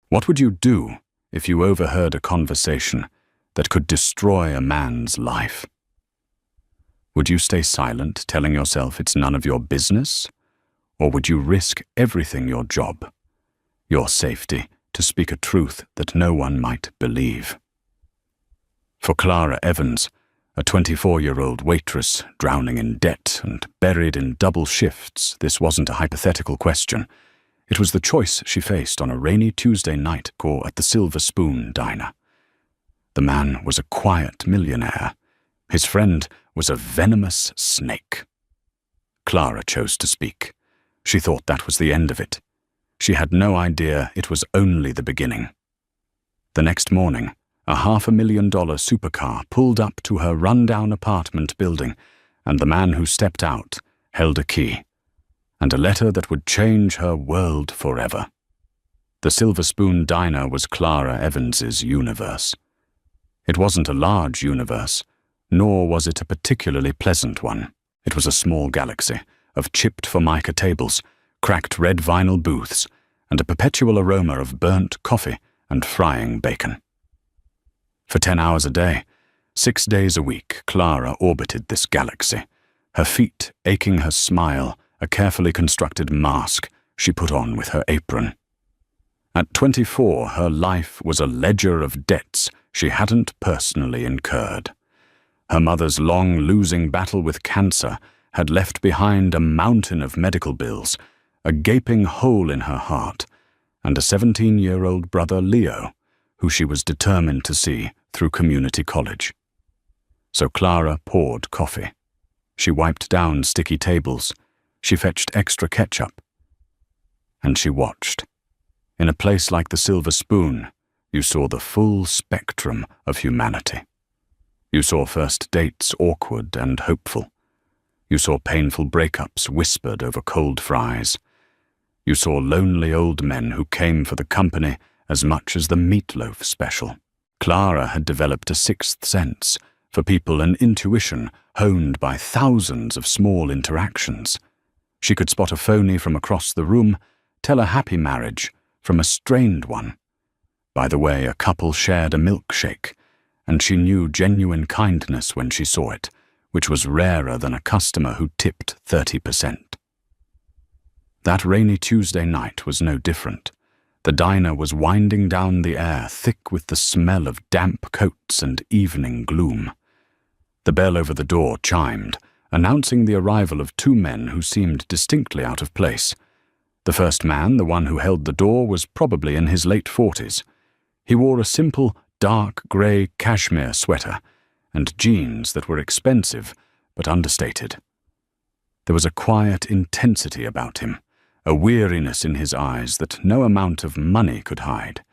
What would you do if you overheard a conversation that could destroy a man's life? Would you stay silent, telling yourself it's none of your business? Or would you risk everything, your job, your safety, to speak a truth that no one might believe? For Clara Evans, a 24-year-old waitress drowning in debt and buried in double shifts, this wasn't a hypothetical question. It was the choice she faced on a rainy Tuesday night at the Silver Spoon diner. The man was a quiet millionaire. His friend was a venomous snake. Clara chose to speak. She thought that was the end of it. She had no idea it was only the beginning. The next morning, a $500,000 supercar pulled up to her rundown apartment building, and the man who stepped out held a key and a letter that would change her world forever. The Silver Spoon Diner was Clara Evans's universe. It wasn't a large universe, nor was it a particularly pleasant one. It was a small galaxy of chipped formica tables, cracked red vinyl booths, and a perpetual aroma of burnt coffee and frying bacon. For 10 hours a day, 6 days a week, Clara orbited this galaxy, her feet aching, her smile a carefully constructed mask she put on with her apron. At 24, her life was a ledger of debts she hadn't personally incurred. Her mother's long losing battle with cancer had left behind a mountain of medical bills, a gaping hole in her heart, and a 17-year-old brother, Leo, who she was determined to see through community college. So Clara poured coffee. She wiped down sticky tables. She fetched extra ketchup. And she watched. In a place like the Silver Spoon, you saw the full spectrum of humanity. You saw first dates awkward and hopeful. You saw painful breakups whispered over cold fries. You saw lonely old men who came for the company as much as the meatloaf special. Clara had developed a sixth sense for people, an intuition honed by thousands of small interactions. She could spot a phony from across the room, tell a happy marriage from a strained one. By the way, a couple shared a milkshake, and she knew genuine kindness when she saw it, which was rarer than a customer who tipped 30%. That rainy Tuesday night was no different. The diner was winding down the air, thick with the smell of damp coats and evening gloom. The bell over the door chimed, announcing the arrival of 2 men who seemed distinctly out of place. The first man, the one who held the door, was probably in his late 40s. He wore a simple, dark grey cashmere sweater and jeans that were expensive but understated. There was a quiet intensity about him, a weariness in his eyes that no amount of money could hide.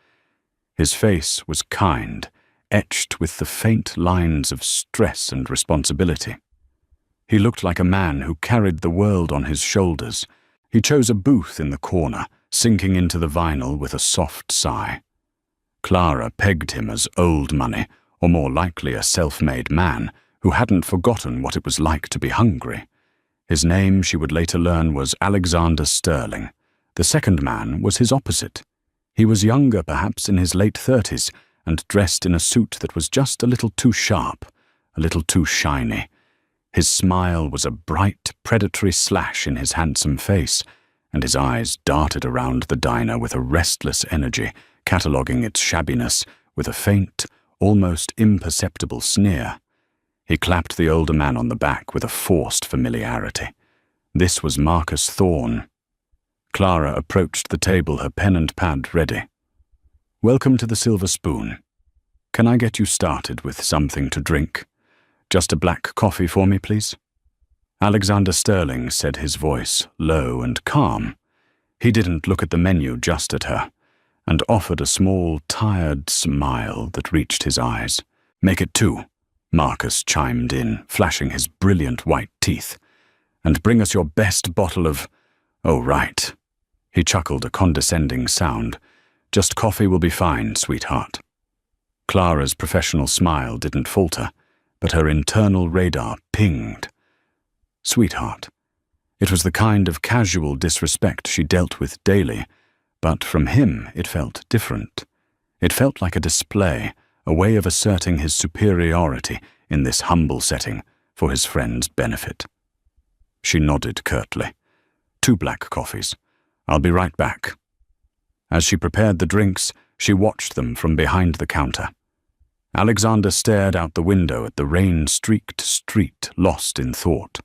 His face was kind, etched with the faint lines of stress and responsibility. He looked like a man who carried the world on his shoulders. He chose a booth in the corner, sinking into the vinyl with a soft sigh. Clara pegged him as old money, or more likely a self-made man who hadn't forgotten what it was like to be hungry. His name, she would later learn, was Alexander Sterling. The second man was his opposite. He was younger, perhaps in his late 30s, and dressed in a suit that was just a little too sharp, a little too shiny. His smile was a bright, predatory slash in his handsome face, and his eyes darted around the diner with a restless energy, cataloguing its shabbiness with a faint, almost imperceptible sneer. He clapped the older man on the back with a forced familiarity. This was Marcus Thorne. Clara approached the table, her pen and pad ready. "Welcome to the Silver Spoon. Can I get you started with something to drink? Just a black coffee for me, please?" Alexander Sterling said, his voice low and calm. He didn't look at the menu, just at her, and offered a small, tired smile that reached his eyes. "Make it 2, Marcus chimed in, flashing his brilliant white teeth. "And bring us your best bottle of—" "Oh, right." He chuckled a condescending sound. "Just coffee will be fine, sweetheart." Clara's professional smile didn't falter, but her internal radar pinged. Sweetheart. It was the kind of casual disrespect she dealt with daily, But from him it felt different. It felt like a display, a way of asserting his superiority in this humble setting for his friend's benefit. She nodded curtly. 2 black coffees. I'll be right back. As she prepared the drinks, she watched them from behind the counter. Alexander stared out the window at the rain-streaked street, lost in thought.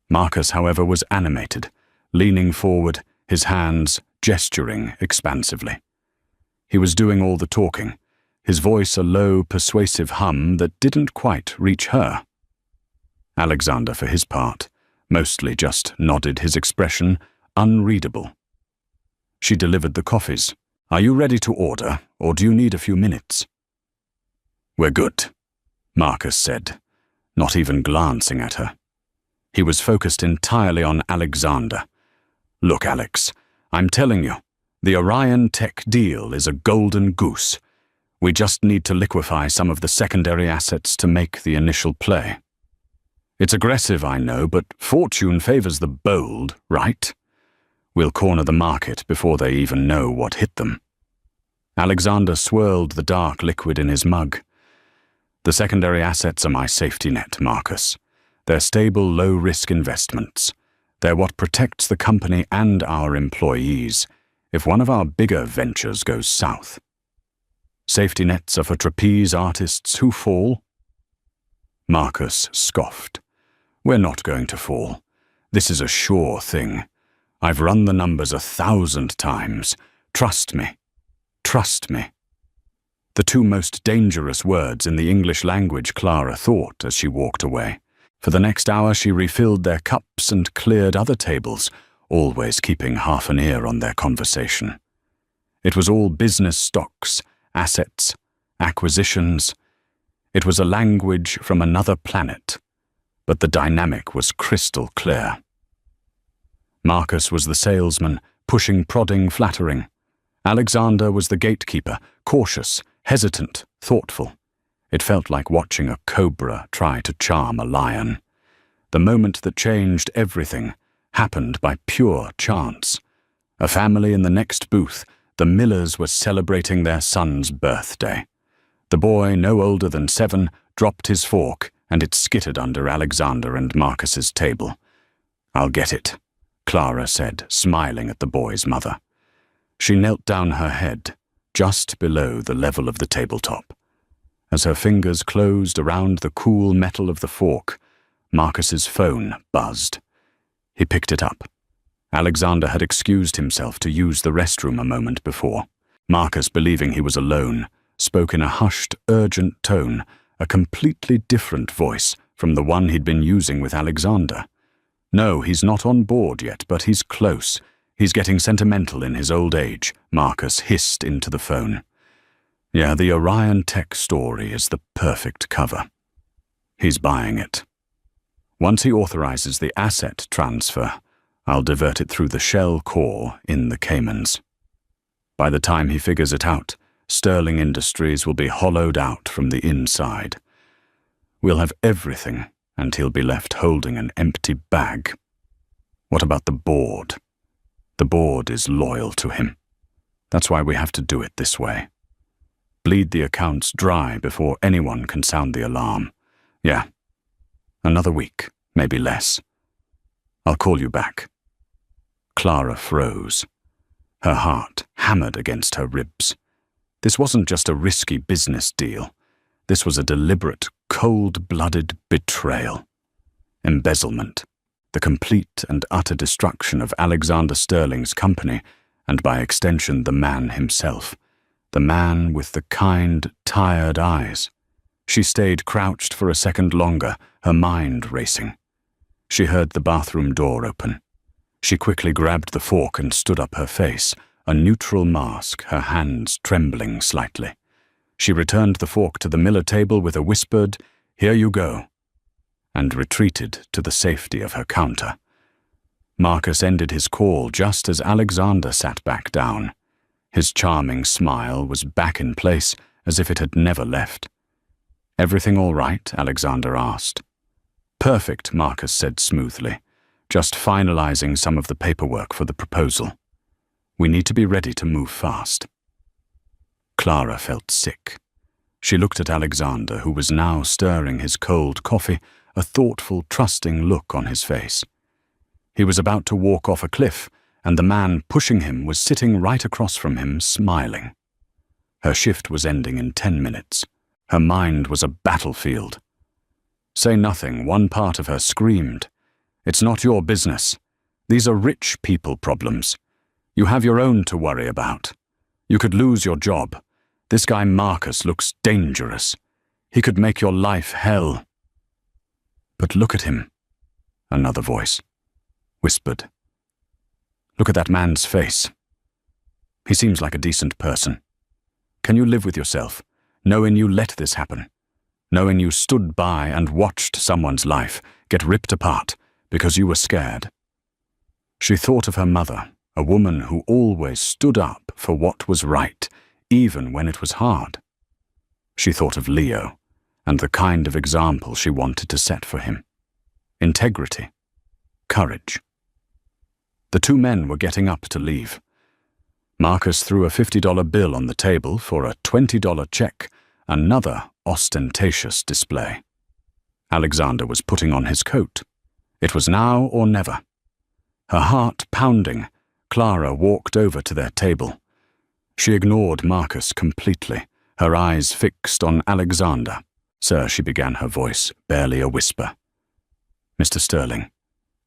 Marcus, however, was animated, leaning forward, his hands gesturing expansively. He was doing all the talking, his voice a low, persuasive hum that didn't quite reach her. Alexander, for his part, mostly just nodded, his expression unreadable. She delivered the coffees. Are you ready to order, or do you need a few minutes? We're good, Marcus said, not even glancing at her. He was focused entirely on Alexander. Look, Alex, I'm telling you, the Orion Tech deal is a golden goose. We just need to liquefy some of the secondary assets to make the initial play. It's aggressive, I know, but fortune favors the bold, right? We'll corner the market before they even know what hit them. Alexander swirled the dark liquid in his mug. The secondary assets are my safety net, Marcus. They're stable, low-risk investments. They're what protects the company and our employees if one of our bigger ventures goes south. Safety nets are for trapeze artists who fall. Marcus scoffed. We're not going to fall. This is a sure thing. I've run the numbers 1,000 times. Trust me. Trust me. The 2 most dangerous words in the English language, Clara thought as she walked away. For the next hour she refilled their cups and cleared other tables, always keeping half an ear on their conversation. It was all business stocks, assets, acquisitions. It was a language from another planet, but the dynamic was crystal clear. Marcus was the salesman, pushing, prodding, flattering. Alexander was the gatekeeper, cautious, hesitant, thoughtful. It felt like watching a cobra try to charm a lion. The moment that changed everything happened by pure chance. A family in the next booth, the Millers, were celebrating their son's birthday. The boy, no older than 7, dropped his fork, and it skittered under Alexander and Marcus's table. I'll get it, Clara said, smiling at the boy's mother. She knelt down her head, just below the level of the tabletop. As her fingers closed around the cool metal of the fork, Marcus's phone buzzed. He picked it up. Alexander had excused himself to use the restroom a moment before. Marcus, believing he was alone, spoke in a hushed, urgent tone, a completely different voice from the one he'd been using with Alexander. No, he's not on board yet, but he's close. He's getting sentimental in his old age, Marcus hissed into the phone. Yeah, the Orion Tech story is the perfect cover. He's buying it. Once he authorizes the asset transfer, I'll divert it through the shell core in the Caymans. By the time he figures it out, Sterling Industries will be hollowed out from the inside. We'll have everything, and he'll be left holding an empty bag. What about the board? The board is loyal to him. That's why we have to do it this way. Bleed the accounts dry before anyone can sound the alarm. Yeah, another week, maybe less. I'll call you back. Clara froze. Her heart hammered against her ribs. This wasn't just a risky business deal. This was a deliberate, cold-blooded betrayal. Embezzlement. The complete and utter destruction of Alexander Sterling's company, and by extension the man himself. The man with the kind, tired eyes. She stayed crouched for a second longer, her mind racing. She heard the bathroom door open. She quickly grabbed the fork and stood up, her face, a neutral mask, her hands trembling slightly. She returned the fork to the Miller table with a whispered, "Here you go," and retreated to the safety of her counter. Marcus ended his call just as Alexander sat back down. His charming smile was back in place as if it had never left. "Everything all right?" Alexander asked. "Perfect," Marcus said smoothly, just finalizing some of the paperwork for the proposal. We need to be ready to move fast." Clara felt sick. She looked at Alexander, who was now stirring his cold coffee, a thoughtful, trusting look on his face. He was about to walk off a cliff, and the man pushing him was sitting right across from him, smiling. Her shift was ending in 10 minutes. Her mind was a battlefield. Say nothing, one part of her screamed. "It's not your business. These are rich people problems. You have your own to worry about. You could lose your job. This guy Marcus looks dangerous. He could make your life hell." "But look at him," another voice whispered. "Look at that man's face. He seems like a decent person. Can you live with yourself, knowing you let this happen? Knowing you stood by and watched someone's life get ripped apart because you were scared?" She thought of her mother, a woman who always stood up for what was right, even when it was hard. She thought of Leo, and the kind of example she wanted to set for him. Integrity. Courage. The two men were getting up to leave. Marcus threw a $50 bill on the table for a $20 check, another ostentatious display. Alexander was putting on his coat. It was now or never. Her heart pounding, Clara walked over to their table. She ignored Marcus completely, her eyes fixed on Alexander. "Sir," she began, her voice barely a whisper. "Mr. Sterling."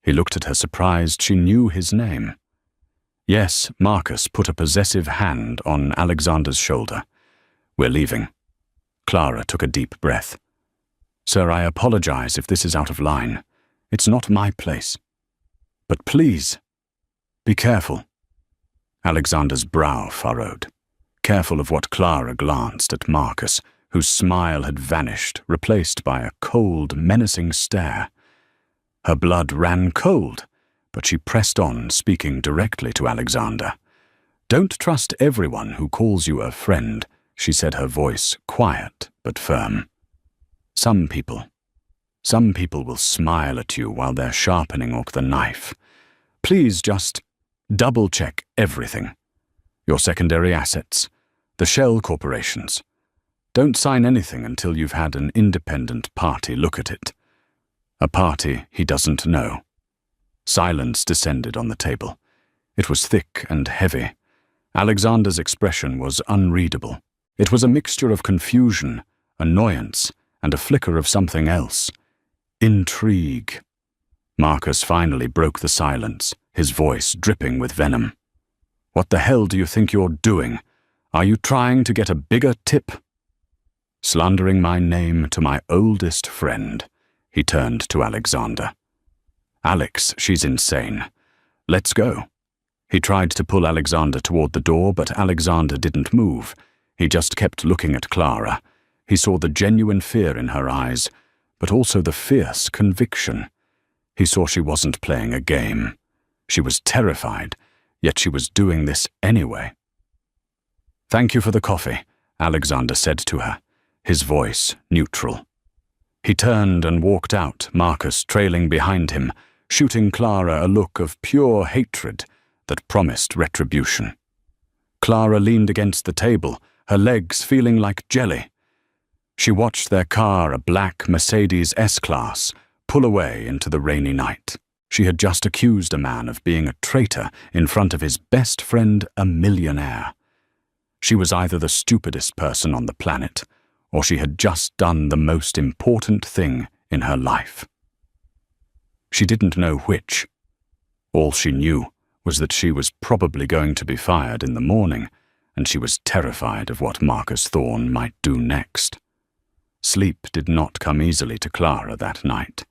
He looked at her surprised she knew his name. "Yes," Marcus put a possessive hand on Alexander's shoulder. "We're leaving." Clara took a deep breath. "Sir, I apologize if this is out of line. It's not my place. But please, be careful." Alexander's brow furrowed, careful of what Clara glanced at Marcus, whose smile had vanished, replaced by a cold, menacing stare. Her blood ran cold, but she pressed on, speaking directly to Alexander. "Don't trust everyone who calls you a friend," she said, her voice quiet but firm. Some people will smile at you while they're sharpening the knife. Please just double-check everything. Your secondary assets, the shell corporations. Don't sign anything until you've had an independent party look at it. A party he doesn't know." Silence descended on the table. It was thick and heavy. Alexander's expression was unreadable. It was a mixture of confusion, annoyance, and a flicker of something else. Intrigue. Marcus finally broke the silence, his voice dripping with venom. "What the hell do you think you're doing? Are you trying to get a bigger tip?" "Slandering my name to my oldest friend," he turned to Alexander. "Alex, she's insane. Let's go." He tried to pull Alexander toward the door, but Alexander didn't move. He just kept looking at Clara. He saw the genuine fear in her eyes, but also the fierce conviction. He saw she wasn't playing a game. She was terrified, yet she was doing this anyway. "Thank you for the coffee," Alexander said to her, his voice neutral. He turned and walked out, Marcus trailing behind him, shooting Clara a look of pure hatred that promised retribution. Clara leaned against the table, her legs feeling like jelly. She watched their car, a black Mercedes S-Class, pull away into the rainy night. She had just accused a man of being a traitor in front of his best friend, a millionaire. She was either the stupidest person on the planet, or she had just done the most important thing in her life. She didn't know which. All she knew was that she was probably going to be fired in the morning, and she was terrified of what Marcus Thorne might do next. Sleep did not come easily to Clara that night.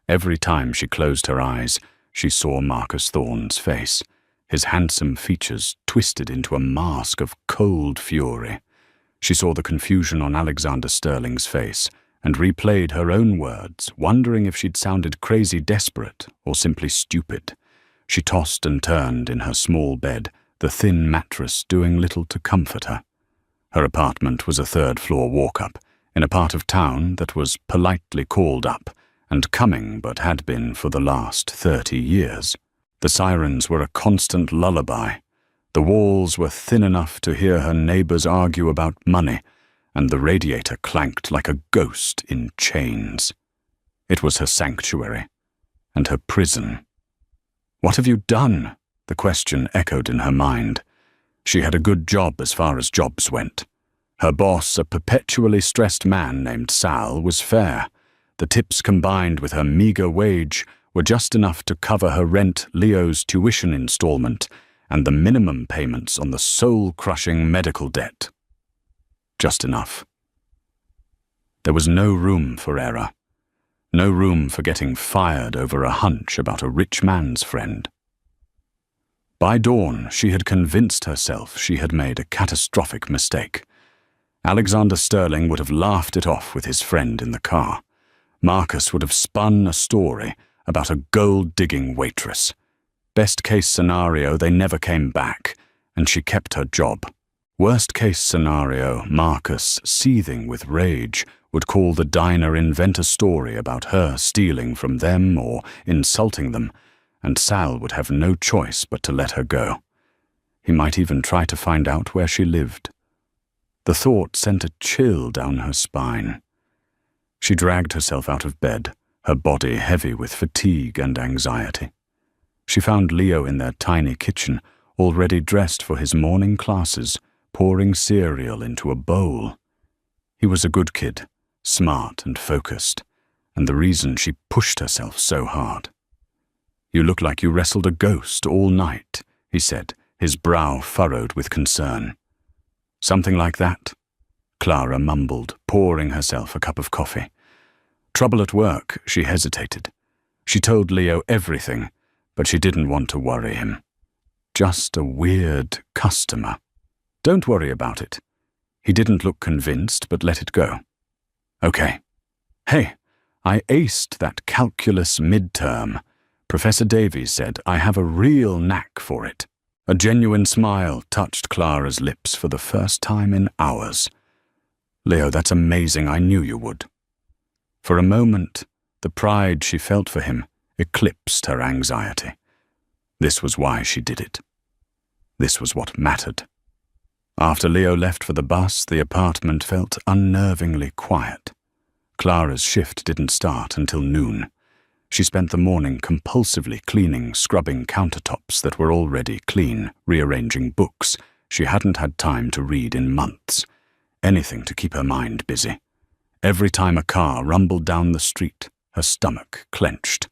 Every time she closed her eyes, she saw Marcus Thorne's face, his handsome features twisted into a mask of cold fury. She saw the confusion on Alexander Sterling's face and replayed her own words, wondering if she'd sounded crazy desperate or simply stupid. She tossed and turned in her small bed, the thin mattress doing little to comfort her. Her apartment was a third-floor walk-up, in a part of town that was politely called up, and coming but had been for the last 30 years. The sirens were a constant lullaby. The walls were thin enough to hear her neighbors argue about money, and the radiator clanked like a ghost in chains. It was her sanctuary, and her prison. "What have you done?" the question echoed in her mind. She had a good job as far as jobs went. Her boss, a perpetually stressed man named Sal, was fair. The tips combined with her meager wage were just enough to cover her rent, Leo's tuition installment, and the minimum payments on the soul-crushing medical debt. Just enough. There was no room for error. No room for getting fired over a hunch about a rich man's friend. By dawn, she had convinced herself she had made a catastrophic mistake. Alexander Sterling would have laughed it off with his friend in the car. Marcus would have spun a story about a gold-digging waitress. Best-case scenario, they never came back, and she kept her job. Worst-case scenario, Marcus, seething with rage, would call the diner, invent a story about her stealing from them or insulting them, and Sal would have no choice but to let her go. He might even try to find out where she lived. The thought sent a chill down her spine. She dragged herself out of bed, her body heavy with fatigue and anxiety. She found Leo in their tiny kitchen, already dressed for his morning classes, pouring cereal into a bowl. He was a good kid, smart and focused, and the reason she pushed herself so hard. "You look like you wrestled a ghost all night," he said, his brow furrowed with concern. "Something like that," Clara mumbled, pouring herself a cup of coffee. Trouble at work, she hesitated. She told Leo everything, but she didn't want to worry him. Just a weird customer. "Don't worry about it." He didn't look convinced, but let it go. "Okay. Hey, I aced that calculus midterm. Professor Davies said I have a real knack for it." A genuine smile touched Clara's lips for the first time in hours. "Leo, that's amazing. I knew you would." For a moment, the pride she felt for him eclipsed her anxiety. This was why she did it. This was what mattered. After Leo left for the bus, the apartment felt unnervingly quiet. Clara's shift didn't start until noon. She spent the morning compulsively cleaning, scrubbing countertops that were already clean, rearranging books she hadn't had time to read in months. Anything to keep her mind busy. Every time a car rumbled down the street, her stomach clenched.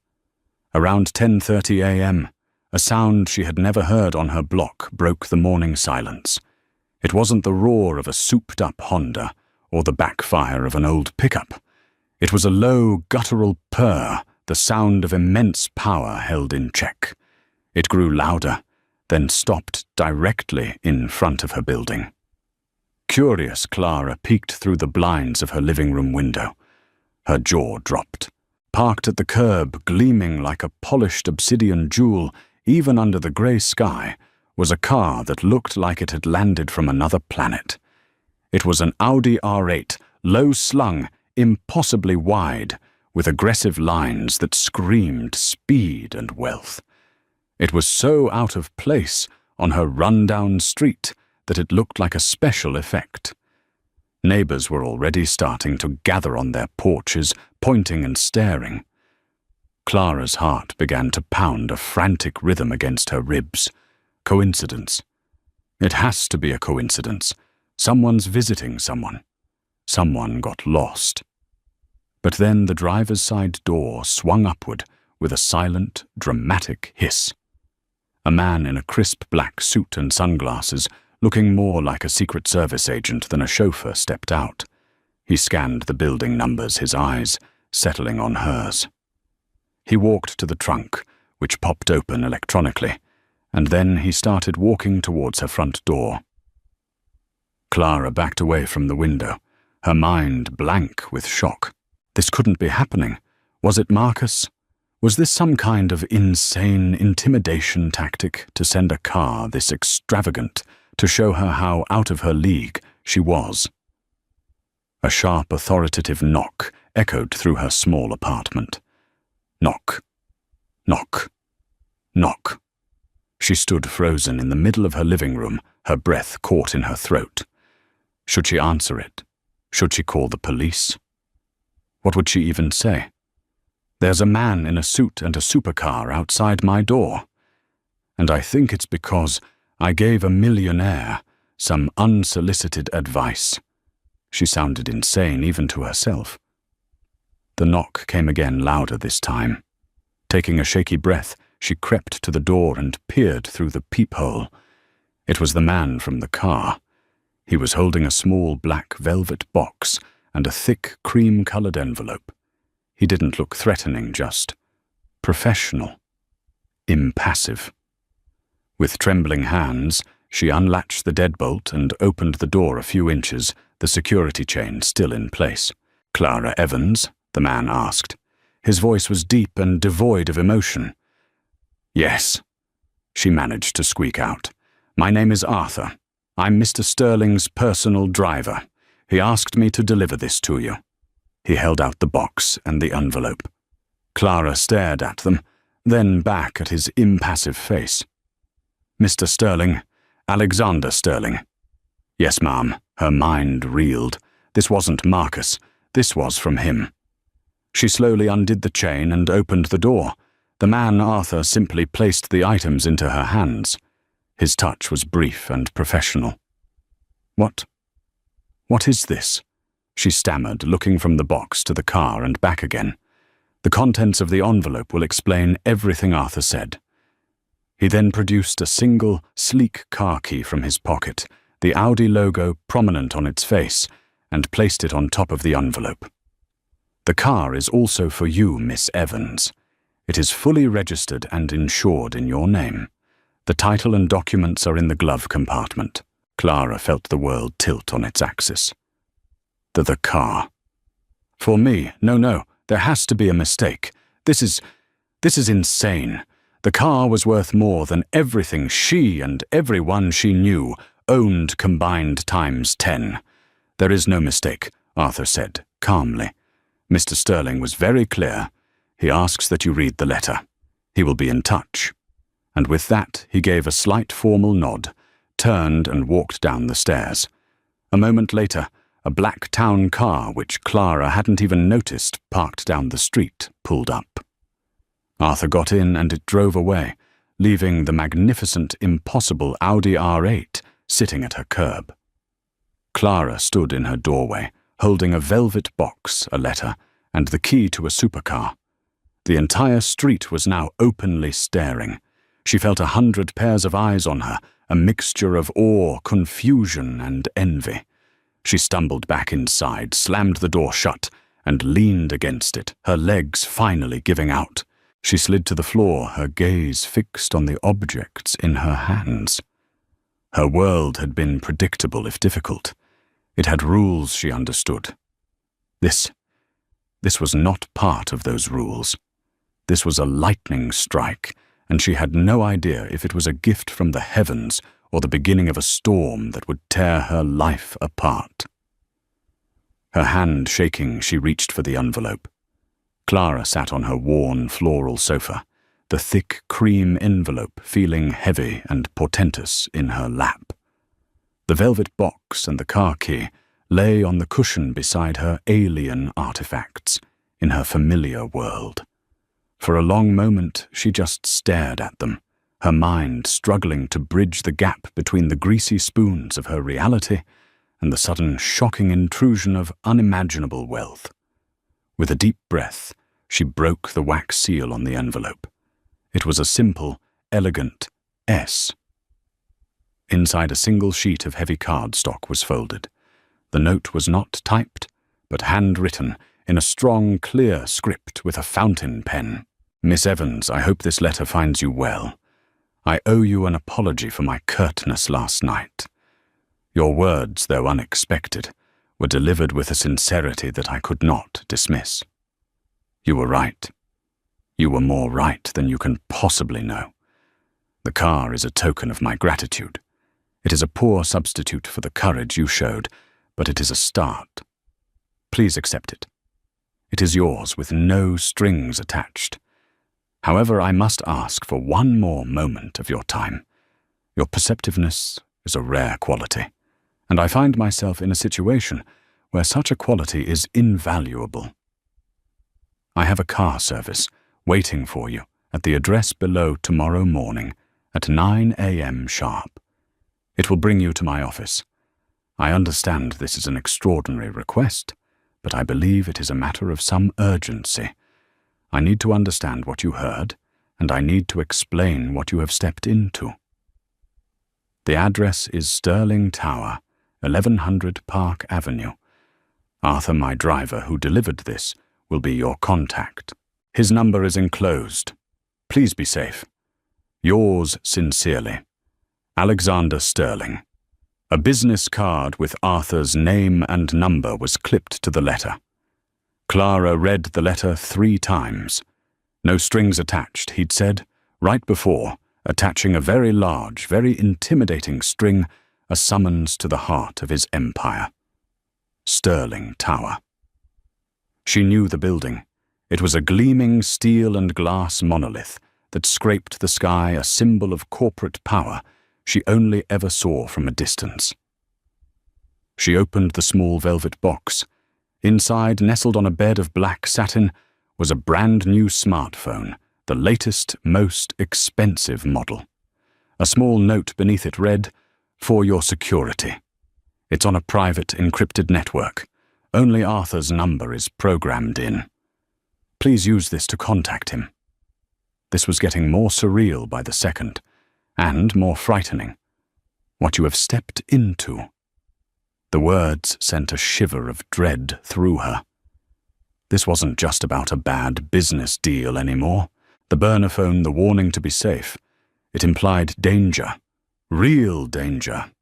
Around 10:30 a.m., a sound she had never heard on her block broke the morning silence. It wasn't the roar of a souped-up Honda or the backfire of an old pickup. It was a low, guttural purr, the sound of immense power held in check. It grew louder, then stopped directly in front of her building. Curious, Clara peeked through the blinds of her living room window. Her jaw dropped. Parked at the curb, gleaming like a polished obsidian jewel, even under the grey sky, was a car that looked like it had landed from another planet. It was an Audi R8, low-slung, impossibly wide, with aggressive lines that screamed speed and wealth. It was so out of place on her run-down street that it looked like a special effect. Neighbors were already starting to gather on their porches, pointing and staring. Clara's heart began to pound a frantic rhythm against her ribs. Coincidence. It has to be a coincidence. Someone's visiting someone. Someone got lost. But then the driver's side door swung upward with a silent, dramatic hiss. A man in a crisp black suit and sunglasses, looking more like a Secret Service agent than a chauffeur, stepped out. He scanned the building numbers, his eyes settling on hers. He walked to the trunk, which popped open electronically, and then he started walking towards her front door. Clara backed away from the window, her mind blank with shock. This couldn't be happening. Was it Marcus? Was this some kind of insane intimidation tactic to send a car this extravagant to show her how out of her league she was? A sharp, authoritative knock echoed through her small apartment. Knock. Knock. Knock. She stood frozen in the middle of her living room, her breath caught in her throat. Should she answer it? Should she call the police? What would she even say? There's a man in a suit and a supercar outside my door. And I think it's because I gave a millionaire some unsolicited advice. She sounded insane even to herself. The knock came again, louder this time. Taking a shaky breath, she crept to the door and peered through the peephole. It was the man from the car. He was holding a small black velvet box and a thick cream-colored envelope. He didn't look threatening, just professional, impassive. With trembling hands, she unlatched the deadbolt and opened the door a few inches, the security chain still in place. "Clara Evans?" the man asked. His voice was deep and devoid of emotion. "Yes," she managed to squeak out. "My name is Arthur. I'm Mr. Sterling's personal driver. He asked me to deliver this to you." He held out the box and the envelope. Clara stared at them, then back at his impassive face. "Mr. Sterling, Alexander Sterling." "Yes, ma'am." Her mind reeled. This wasn't Marcus. This was from him. She slowly undid the chain and opened the door. The man, Arthur, simply placed the items into her hands. His touch was brief and professional. What is this?" she stammered, looking from the box to the car and back again. The contents of the envelope will explain everything Arthur said. He then produced a single, sleek car key from his pocket, the Audi logo prominent on its face, and placed it on top of the envelope. "The car is also for you, Miss Evans. It is fully registered and insured in your name. The title and documents are in the glove compartment." Clara felt the world tilt on its axis. The car. "For me, no, there has to be a mistake. This is insane. The car was worth more than everything she and everyone she knew owned combined times 10. "There is no mistake," Arthur said, calmly. "Mr. Sterling was very clear. He asks that you read the letter. He will be in touch." And with that, he gave a slight formal nod, turned and walked down the stairs. A moment later, a black town car, which Clara hadn't even noticed, parked down the street, pulled up. Arthur got in and it drove away, leaving the magnificent, impossible Audi R8 sitting at her curb. Clara stood in her doorway, holding a velvet box, a letter, and the key to a supercar. The entire street was now openly staring. She felt 100 pairs of eyes on her, a mixture of awe, confusion, and envy. She stumbled back inside, slammed the door shut, and leaned against it, her legs finally giving out. She slid to the floor, her gaze fixed on the objects in her hands. Her world had been predictable if difficult. It had rules she understood. This was not part of those rules. This was a lightning strike, and she had no idea if it was a gift from the heavens or the beginning of a storm that would tear her life apart. Her hand shaking, she reached for the envelope. Clara sat on her worn floral sofa, the thick cream envelope feeling heavy and portentous in her lap. The velvet box and the car key lay on the cushion beside her alien artifacts in her familiar world. For a long moment, she just stared at them, her mind struggling to bridge the gap between the greasy spoons of her reality and the sudden shocking intrusion of unimaginable wealth. With a deep breath, she broke the wax seal on the envelope. It was a simple, elegant S. Inside a single sheet of heavy cardstock was folded. The note was not typed, but handwritten in a strong, clear script with a fountain pen. "Miss Evans, I hope this letter finds you well. I owe you an apology for my curtness last night. Your words, though unexpected, were delivered with a sincerity that I could not dismiss. You were right. You were more right than you can possibly know. The car is a token of my gratitude. It is a poor substitute for the courage you showed, but it is a start. Please accept it. It is yours with no strings attached. However, I must ask for one more moment of your time. Your perceptiveness is a rare quality, and I find myself in a situation where such a quality is invaluable. I have a car service waiting for you at the address below tomorrow morning at 9 a.m. sharp. It will bring you to my office. I understand this is an extraordinary request, but I believe it is a matter of some urgency. I need to understand what you heard, and I need to explain what you have stepped into. The address is Sterling Tower, 1100 Park Avenue. Arthur, my driver who delivered this, will be your contact. His number is enclosed. Please be safe. Yours sincerely, Alexander Sterling. A business card with Arthur's name and number was clipped to the letter. Clara read the letter 3 times. No strings attached, he'd said, right before, attaching a very large, very intimidating string, a summons to the heart of his empire. Sterling Tower. She knew the building. It was a gleaming steel and glass monolith that scraped the sky, a symbol of corporate power she only ever saw from a distance. She opened the small velvet box. Inside, nestled on a bed of black satin, was a brand-new smartphone, the latest, most expensive model. A small note beneath it read, "For your security." It's on a private, encrypted network. Only Arthur's number is programmed in. Please use this to contact him. This was getting more surreal by the second, and more frightening. What you have stepped into. The words sent a shiver of dread through her. This wasn't just about a bad business deal anymore. The burner phone, the warning to be safe. It implied danger. Real danger.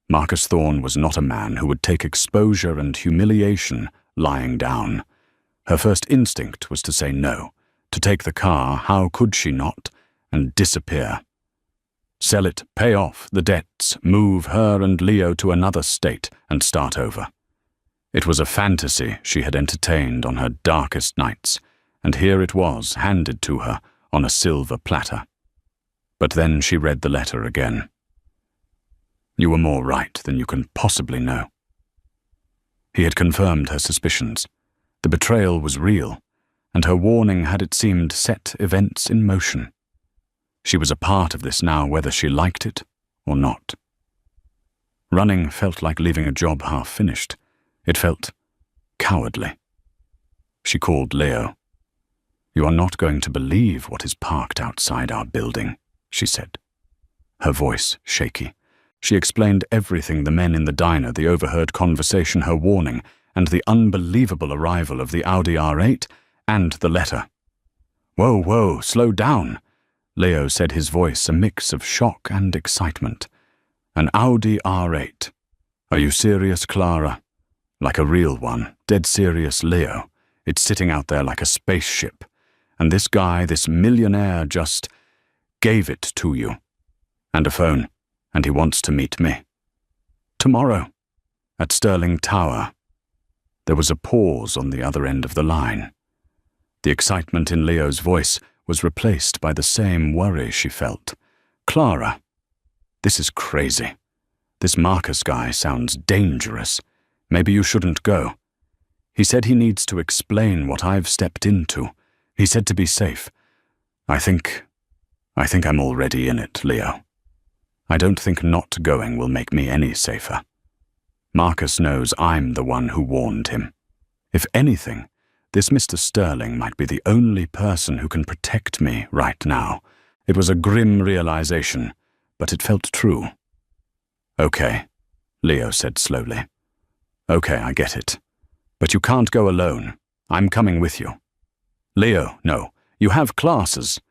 Marcus Thorne was not a man who would take exposure and humiliation lying down. Her first instinct was to say no, to take the car, how could she not, and disappear. Sell it, pay off the debts, move her and Leo to another state, and start over. It was a fantasy she had entertained on her darkest nights, and here it was handed to her on a silver platter. But then she read the letter again. You were more right than you can possibly know. He had confirmed her suspicions. The betrayal was real, and her warning had, it seemed, set events in motion. She was a part of this now, whether she liked it or not. Running felt like leaving a job half finished. It felt cowardly. She called Leo. You are not going to believe what is parked outside our building, she said, her voice shaky. She explained everything, the men in the diner, the overheard conversation, her warning, and the unbelievable arrival of the Audi R8 and the letter. Whoa, slow down, Leo said, his voice a mix of shock and excitement. An Audi R8. Are you serious, Clara? Like a real one, dead serious, Leo. It's sitting out there like a spaceship. And this guy, this millionaire, just gave it to you. And a phone. And he wants to meet me. Tomorrow, at Sterling Tower. There was a pause on the other end of the line. The excitement in Leo's voice was replaced by the same worry she felt. Clara, this is crazy. This Marcus guy sounds dangerous. Maybe you shouldn't go. He said he needs to explain what I've stepped into. He said to be safe. I think I'm already in it, Leo. I don't think not going will make me any safer. Marcus knows I'm the one who warned him. If anything, this Mr. Sterling might be the only person who can protect me right now. It was a grim realization, but it felt true. Okay, Leo said slowly. Okay, I get it. But you can't go alone. I'm coming with you. Leo, no, you have classes.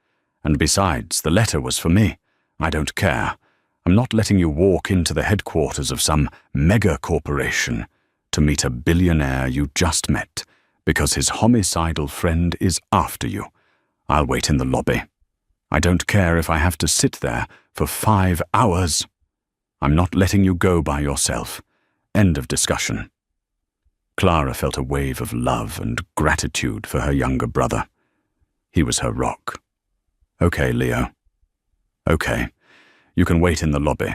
And besides, the letter was for me. I don't care. I'm not letting you walk into the headquarters of some mega corporation to meet a billionaire you just met because his homicidal friend is after you. I'll wait in the lobby. I don't care if I have to sit there for 5 hours. I'm not letting you go by yourself. End of discussion. Clara felt a wave of love and gratitude for her younger brother. He was her rock, Okay, Leo. Okay, you can wait in the lobby.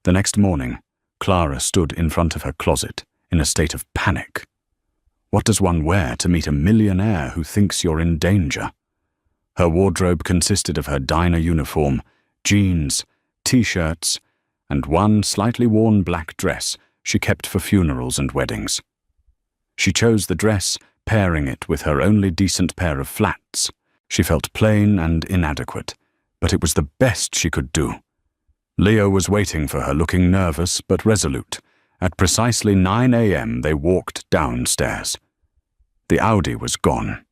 The next morning, Clara stood in front of her closet in a state of panic. What does one wear to meet a millionaire who thinks you're in danger? Her wardrobe consisted of her diner uniform, jeans, t-shirts, and one slightly worn black dress she kept for funerals and weddings. She chose the dress, pairing it with her only decent pair of flats. She felt plain and inadequate, but it was the best she could do. Leo was waiting for her, looking nervous but resolute. At precisely 9 a.m. they walked downstairs. The Audi was gone.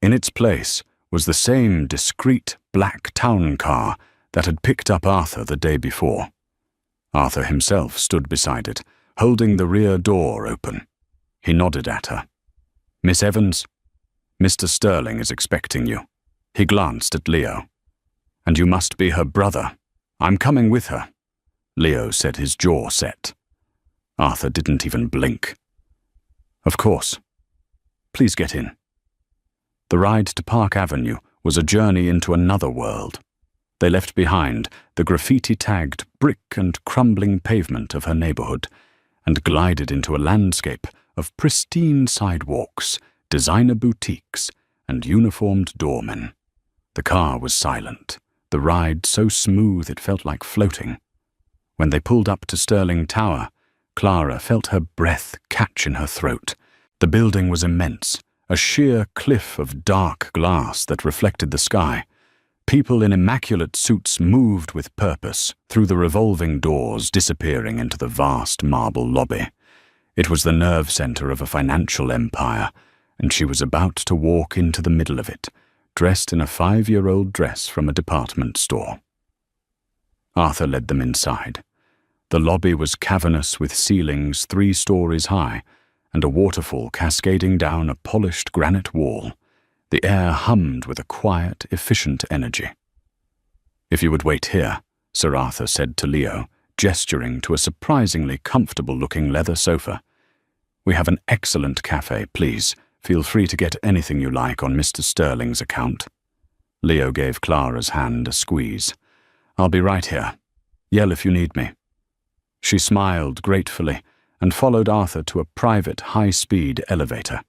In its place was the same discreet black town car that had picked up Arthur the day before. Arthur himself stood beside it, holding the rear door open. He nodded at her. "Miss Evans, Mr. Sterling is expecting you." He glanced at Leo. "And you must be her brother. I'm coming with her." Leo said, his jaw set. Arthur didn't even blink. "Of course. Please get in." The ride to Park Avenue was a journey into another world. They left behind the graffiti-tagged brick and crumbling pavement of her neighborhood and glided into a landscape of pristine sidewalks, designer boutiques, and uniformed doormen. The car was silent, the ride so smooth it felt like floating. When they pulled up to Sterling Tower, Clara felt her breath catch in her throat. The building was immense, a sheer cliff of dark glass that reflected the sky. People in immaculate suits moved with purpose through the revolving doors, disappearing into the vast marble lobby. It was the nerve center of a financial empire, and she was about to walk into the middle of it, dressed in a 5-year-old dress from a department store. Arthur led them inside. The lobby was cavernous with ceilings 3 stories high and a waterfall cascading down a polished granite wall. The air hummed with a quiet, efficient energy. "If you would wait here," Sir Arthur said to Leo, gesturing to a surprisingly comfortable-looking leather sofa. "We have an excellent cafe, please. Feel free to get anything you like on Mr. Sterling's account." Leo gave Clara's hand a squeeze. "I'll be right here. Yell if you need me." She smiled gratefully and followed Arthur to a private high-speed elevator.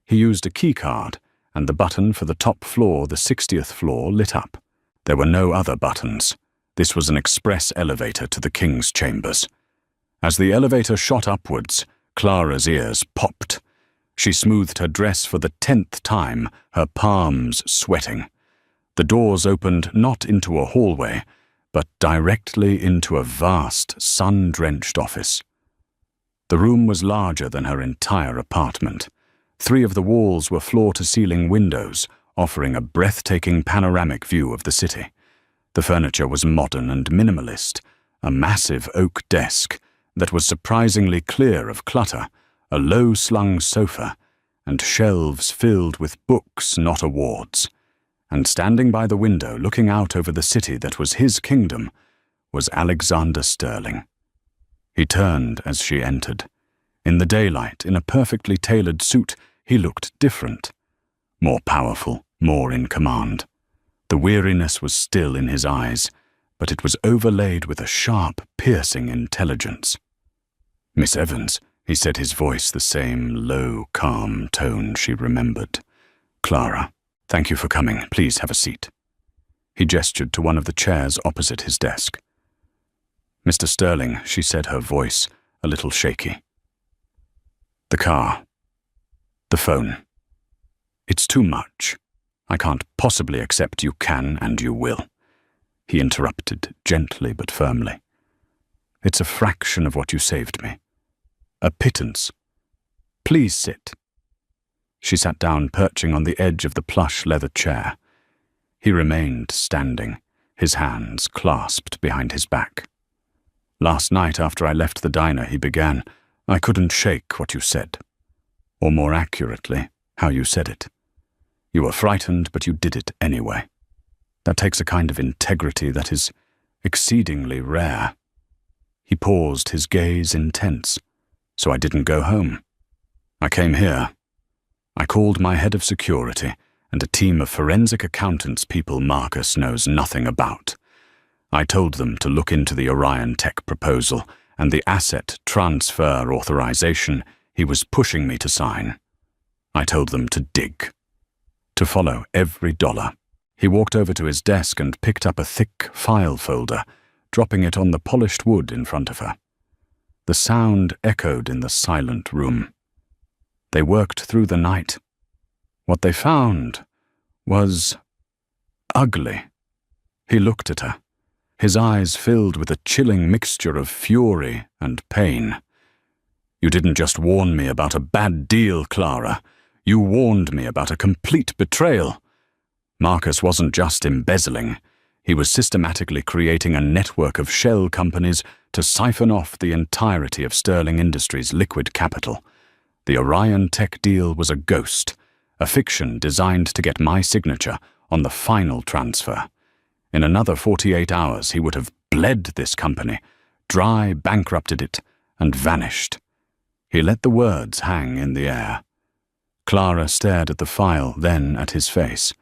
He used a keycard, and the button for the top floor, the 60th floor, lit up. There were no other buttons. This was an express elevator to the King's chambers. As the elevator shot upwards, Clara's ears popped. She smoothed her dress for the 10th time, her palms sweating. The doors opened not into a hallway, but directly into a vast, sun-drenched office. The room was larger than her entire apartment. 3 of the walls were floor-to-ceiling windows, offering a breathtaking panoramic view of the city. The furniture was modern and minimalist, a massive oak desk that was surprisingly clear of clutter, a low-slung sofa, and shelves filled with books, not awards. And standing by the window, looking out over the city that was his kingdom, was Alexander Sterling. He turned as she entered. In the daylight, in a perfectly tailored suit, he looked different. More powerful, more in command. The weariness was still in his eyes, but it was overlaid with a sharp, piercing intelligence. "Miss Evans," he said, his voice the same low, calm tone she remembered. "Clara, thank you for coming. Please have a seat." He gestured to one of the chairs opposite his desk. "Mr. Sterling," she said, her voice a little shaky. "The car. The phone. It's too much. I can't possibly accept you can and you will." He interrupted, gently but firmly. "It's a fraction of what you saved me. A pittance. Please sit." She sat down, perching on the edge of the plush leather chair. He remained standing, his hands clasped behind his back. "Last night after I left the diner," he began, "I couldn't shake what you said. Or more accurately, how you said it. You were frightened, but you did it anyway. That takes a kind of integrity that is exceedingly rare." He paused, his gaze intense. "So I didn't go home. I came here. I called my head of security, and a team of forensic accountants people Marcus knows nothing about. I told them to look into the Orion Tech proposal and the asset transfer authorization he was pushing me to sign. I told them to dig, to follow every dollar. He walked over to his desk and picked up a thick file folder, dropping it on the polished wood in front of her. The sound echoed in the silent room. They worked through the night. What they found was ugly. He looked at her, his eyes filled with a chilling mixture of fury and pain. "You didn't just warn me about a bad deal, Clara. You warned me about a complete betrayal." Marcus wasn't just embezzling. He was systematically creating a network of shell companies to siphon off the entirety of Sterling Industries' liquid capital. The Orion Tech deal was a ghost, a fiction designed to get my signature on the final transfer. In another 48 hours, he would have bled this company, dry bankrupted it, and vanished. He let the words hang in the air. Clara stared at the file, then at his face.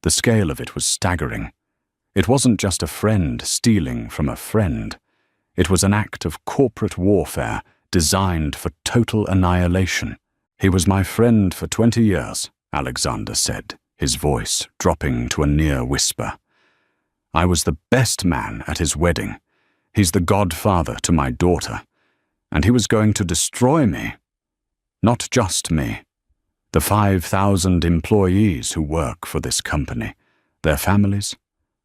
The scale of it was staggering. It wasn't just a friend stealing from a friend. It was an act of corporate warfare designed for total annihilation. "He was my friend for 20 years, Alexander said, his voice dropping to a near whisper. "I was the best man at his wedding. He's the godfather to my daughter. And he was going to destroy me. Not just me. The 5,000 employees who work for this company, their families,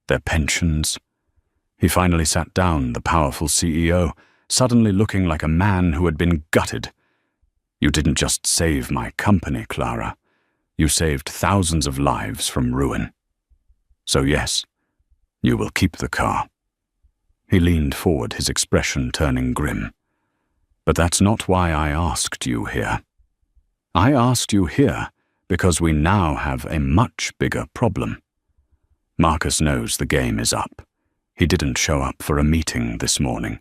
their pensions." He finally sat down, the powerful CEO, suddenly looking like a man who had been gutted. "You didn't just save my company, Clara. You saved thousands of lives from ruin. So yes, you will keep the car." He leaned forward, his expression turning grim. "But that's not why I asked you here. I asked you here because we now have a much bigger problem. Marcus knows the game is up. He didn't show up for a meeting this morning.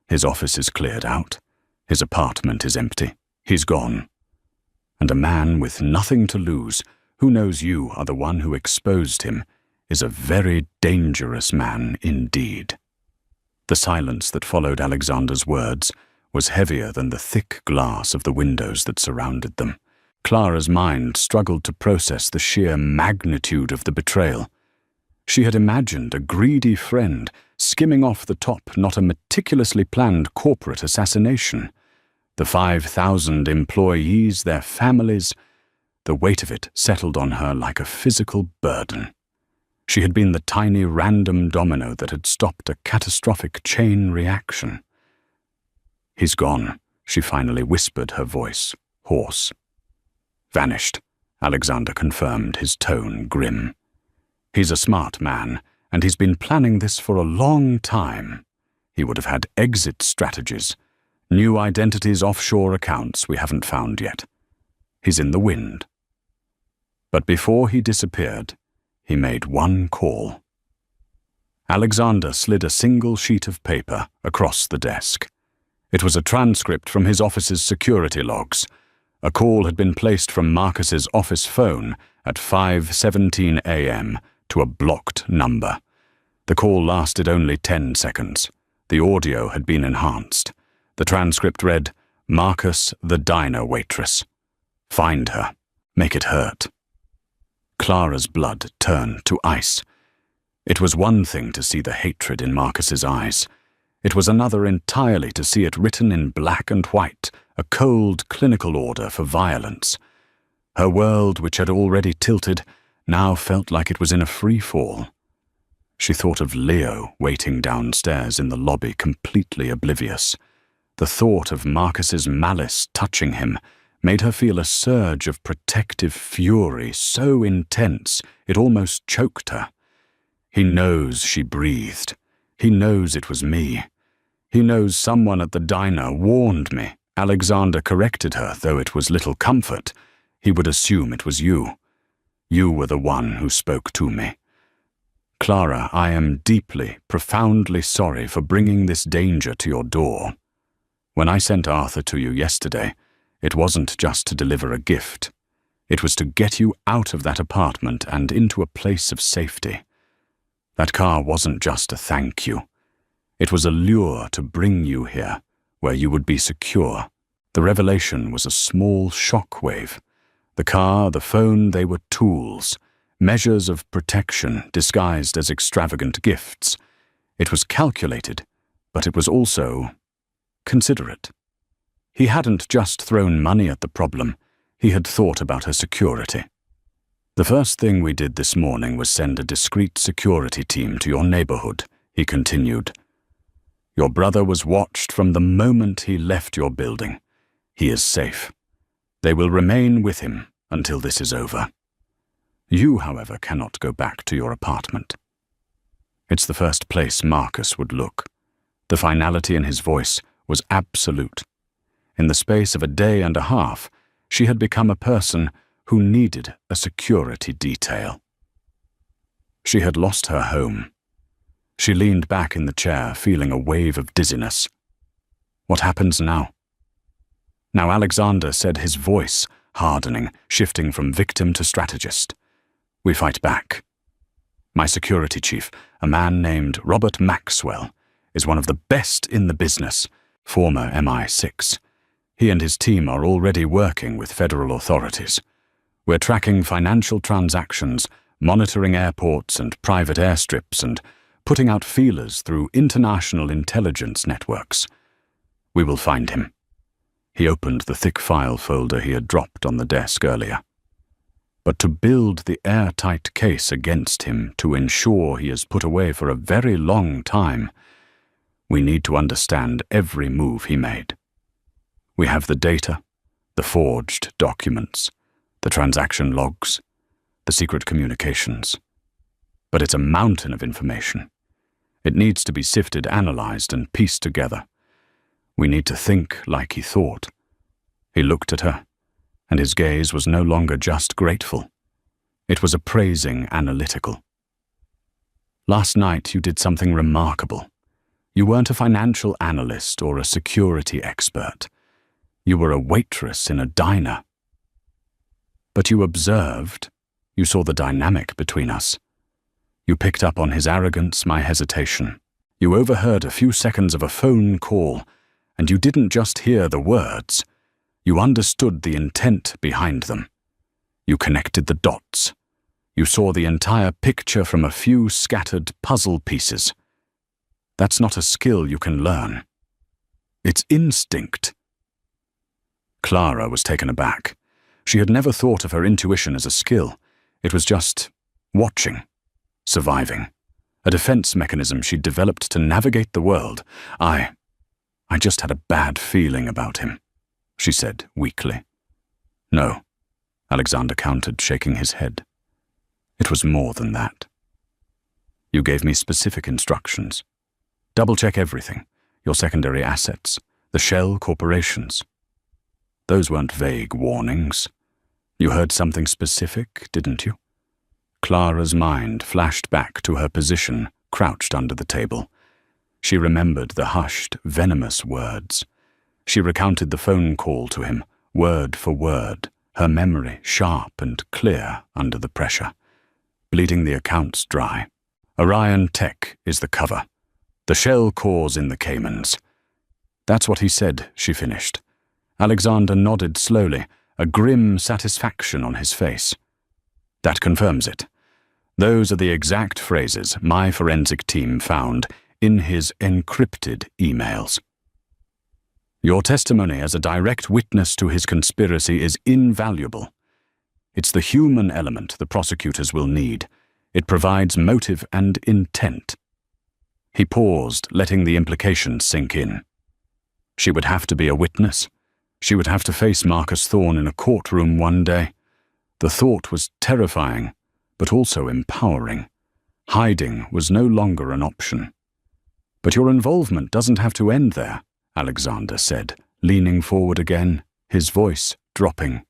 His office is cleared out. His apartment is empty. He's gone. And a man with nothing to lose, who knows you are the one who exposed him, is a very dangerous man indeed." The silence that followed Alexander's words was heavier than the thick glass of the windows that surrounded them. Clara's mind struggled to process the sheer magnitude of the betrayal. She had imagined a greedy friend skimming off the top, not a meticulously planned corporate assassination. The 5,000 employees, their families, the weight of it settled on her like a physical burden. She had been the tiny random domino that had stopped a catastrophic chain reaction. "He's gone," she finally whispered, her voice hoarse. "Vanished," Alexander confirmed, his tone grim. "He's a smart man, and he's been planning this for a long time. He would have had exit strategies, new identities, offshore accounts we haven't found yet. He's in the wind." But before he disappeared, he made one call. Alexander slid a single sheet of paper across the desk. It was a transcript from his office's security logs. A call had been placed from Marcus's office phone at 5:17 a.m. to a blocked number. The call lasted only 10 seconds. The audio had been enhanced. The transcript read, "Marcus, the diner waitress. Find her. Make it hurt." Clara's blood turned to ice. It was one thing to see the hatred in Marcus's eyes. It was another entirely to see it written in black and white, a cold clinical order for violence. Her world, which had already tilted, now felt like it was in a free fall. She thought of Leo waiting downstairs in the lobby, completely oblivious. The thought of Marcus's malice touching him made her feel a surge of protective fury so intense it almost choked her. "He knows," she breathed. "He knows it was me. He knows someone at the diner warned me." Alexander corrected her, though it was little comfort. "He would assume it was you. You were the one who spoke to me. Clara, I am deeply, profoundly sorry for bringing this danger to your door. When I sent Arthur to you yesterday, it wasn't just to deliver a gift. It was to get you out of that apartment and into a place of safety. That car wasn't just a thank you. It was a lure to bring you here, where you would be secure. The revelation was a small shockwave. The car, the phone, they were tools, measures of protection disguised as extravagant gifts. It was calculated, but it was also considerate. He hadn't just thrown money at the problem, he had thought about her security. The first thing we did this morning was send a discreet security team to your neighborhood, he continued. Your brother was watched from the moment he left your building. He is safe. They will remain with him until this is over. You, however, cannot go back to your apartment. It's the first place Marcus would look. The finality in his voice was absolute. In the space of a day and a half, she had become a person who needed a security detail. She had lost her home. She leaned back in the chair, feeling a wave of dizziness. What happens now? Now Alexander said, his voice hardening, shifting from victim to strategist. We fight back. My security chief, a man named Robert Maxwell, is one of the best in the business, former MI6. He and his team are already working with federal authorities. We're tracking financial transactions, monitoring airports and private airstrips, and putting out feelers through international intelligence networks. We will find him. He opened the thick file folder he had dropped on the desk earlier. But to build the airtight case against him to ensure he is put away for a very long time, we need to understand every move he made. We have the data, the forged documents, the transaction logs, the secret communications. But it's a mountain of information. It needs to be sifted, analyzed, and pieced together. We need to think like he thought. He looked at her, and his gaze was no longer just grateful. It was appraising, analytical. Last night you did something remarkable. You weren't a financial analyst or a security expert. You were a waitress in a diner. But you observed. You saw the dynamic between us. You picked up on his arrogance, my hesitation. You overheard a few seconds of a phone call, and you didn't just hear the words. You understood the intent behind them. You connected the dots. You saw the entire picture from a few scattered puzzle pieces. That's not a skill you can learn. It's instinct. Clara was taken aback. She had never thought of her intuition as a skill. It was just watching, surviving, a defense mechanism she'd developed to navigate the world. I just had a bad feeling about him, she said weakly. No, Alexander countered, shaking his head. It was more than that. You gave me specific instructions. Double-check everything, your secondary assets, the shell corporations. Those weren't vague warnings. You heard something specific, didn't you? Clara's mind flashed back to her position, crouched under the table. She remembered the hushed, venomous words. She recounted the phone call to him, word for word, her memory sharp and clear under the pressure, bleeding the accounts dry. Orion Tech is the cover. The shell core's in the Caymans. That's what he said, she finished. Alexander nodded slowly, a grim satisfaction on his face. That confirms it. Those are the exact phrases my forensic team found in his encrypted emails. Your testimony as a direct witness to his conspiracy is invaluable. It's the human element the prosecutors will need. It provides motive and intent. He paused, letting the implications sink in. She would have to be a witness. She would have to face Marcus Thorne in a courtroom one day. The thought was terrifying, but also empowering. Hiding was no longer an option. But your involvement doesn't have to end there, Alexander said, leaning forward again, his voice dropping.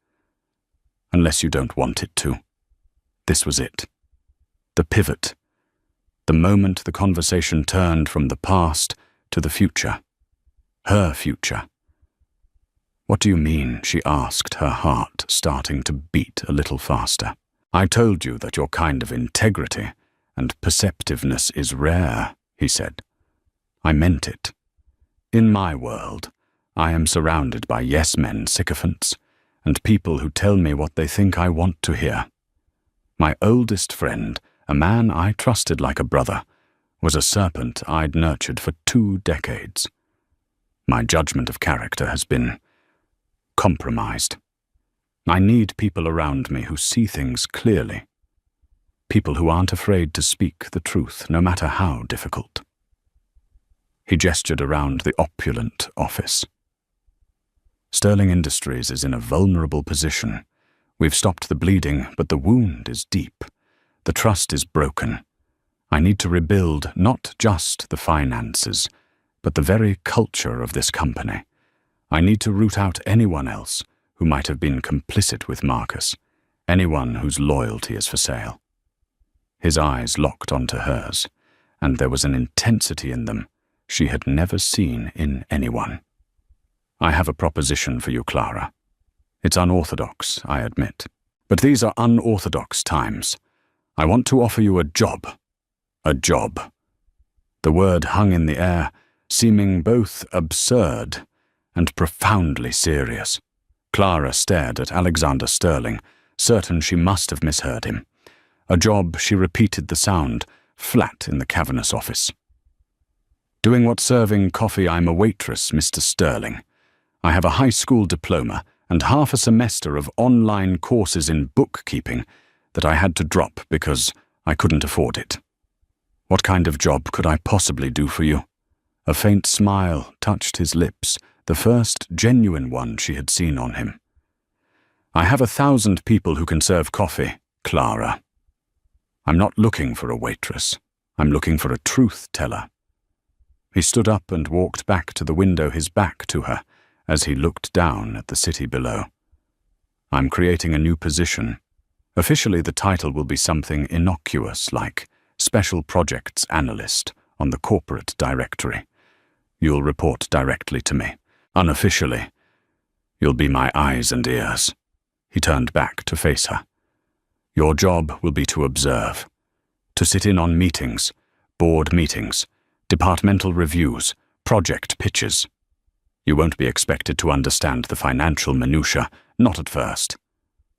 Unless you don't want it to. This was it. The pivot. The moment the conversation turned from the past to the future. Her future. What do you mean? She asked, her heart starting to beat a little faster. I told you that your kind of integrity and perceptiveness is rare, he said. I meant it. In my world, I am surrounded by yes-men sycophants and people who tell me what they think I want to hear. My oldest friend, a man I trusted like a brother, was a serpent I'd nurtured for 2 decades. My judgment of character has been compromised. I need people around me who see things clearly. People who aren't afraid to speak the truth, no matter how difficult. He gestured around the opulent office. Sterling Industries is in a vulnerable position. We've stopped the bleeding, but the wound is deep. The trust is broken. I need to rebuild not just the finances, but the very culture of this company. I need to root out anyone else who might have been complicit with Marcus, anyone whose loyalty is for sale. His eyes locked onto hers, and there was an intensity in them she had never seen in anyone. I have a proposition for you, Clara. It's unorthodox, I admit. But these are unorthodox times. I want to offer you a job. A job. The word hung in the air, seeming both absurd and profoundly serious. Clara stared at Alexander Sterling, certain she must have misheard him. A job, she repeated the sound, flat in the cavernous office. Doing what serving coffee? I'm a waitress, Mr. Sterling. I have a high school diploma and half a semester of online courses in bookkeeping that I had to drop because I couldn't afford it. What kind of job could I possibly do for you? A faint smile touched his lips, the first genuine one she had seen on him. I have 1,000 people who can serve coffee, Clara. I'm not looking for a waitress. I'm looking for a truth teller. He stood up and walked back to the window, his back to her, as he looked down at the city below. I'm creating a new position. Officially, the title will be something innocuous like Special Projects Analyst on the corporate directory. You'll report directly to me. Unofficially, you'll be my eyes and ears. He turned back to face her. Your job will be to observe, to sit in on meetings, board meetings, departmental reviews, project pitches. You won't be expected to understand the financial minutiae, not at first.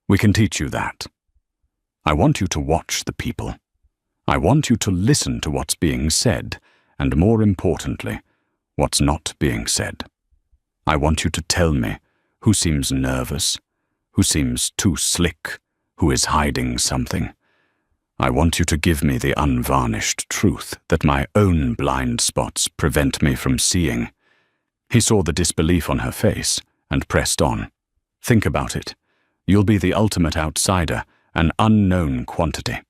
We can teach you that. I want you to watch the people. I want you to listen to what's being said, and more importantly, what's not being said. I want you to tell me who seems nervous, who seems too slick, who is hiding something. I want you to give me the unvarnished truth that my own blind spots prevent me from seeing. He saw the disbelief on her face and pressed on. Think about it. You'll be the ultimate outsider, an unknown quantity.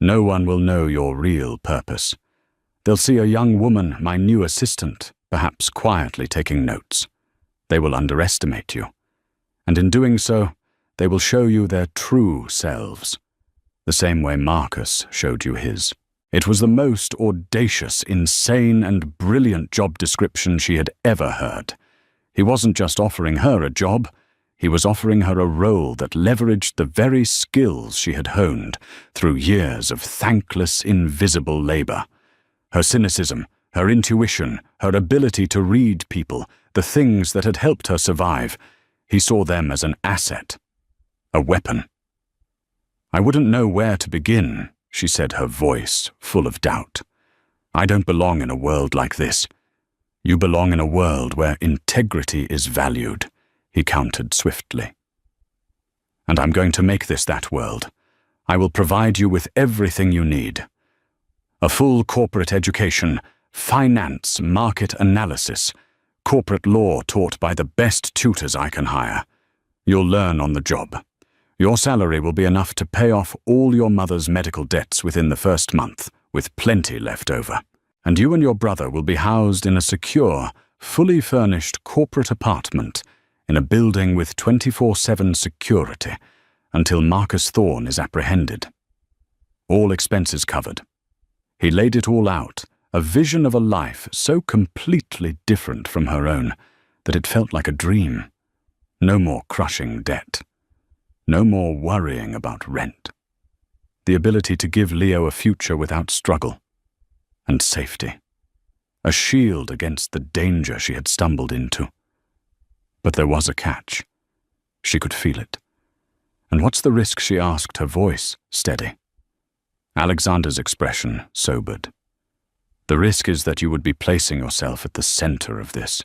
No one will know your real purpose. They'll see a young woman, my new assistant, perhaps quietly taking notes. They will underestimate you. And in doing so, they will show you their true selves, the same way Marcus showed you his. It was the most audacious, insane, and brilliant job description she had ever heard. He wasn't just offering her a job, he was offering her a role that leveraged the very skills she had honed through years of thankless, invisible labor. Her cynicism, her intuition, her ability to read people, the things that had helped her survive, he saw them as an asset, a weapon. I wouldn't know where to begin, she said, her voice full of doubt. I don't belong in a world like this. You belong in a world where integrity is valued, he countered swiftly. And I'm going to make this that world. I will provide you with everything you need. A full corporate education, finance, market analysis, corporate law taught by the best tutors I can hire. You'll learn on the job. Your salary will be enough to pay off all your mother's medical debts within the first month, with plenty left over. And you and your brother will be housed in a secure, fully furnished corporate apartment in a building with 24/7 security until Marcus Thorne is apprehended. All expenses covered. He laid it all out, a vision of a life so completely different from her own that it felt like a dream. No more crushing debt. No more worrying about rent. The ability to give Leo a future without struggle. And safety. A shield against the danger she had stumbled into. But there was a catch. She could feel it. And what's the risk, she asked, her voice steady. Alexander's expression sobered. The risk is that you would be placing yourself at the center of this.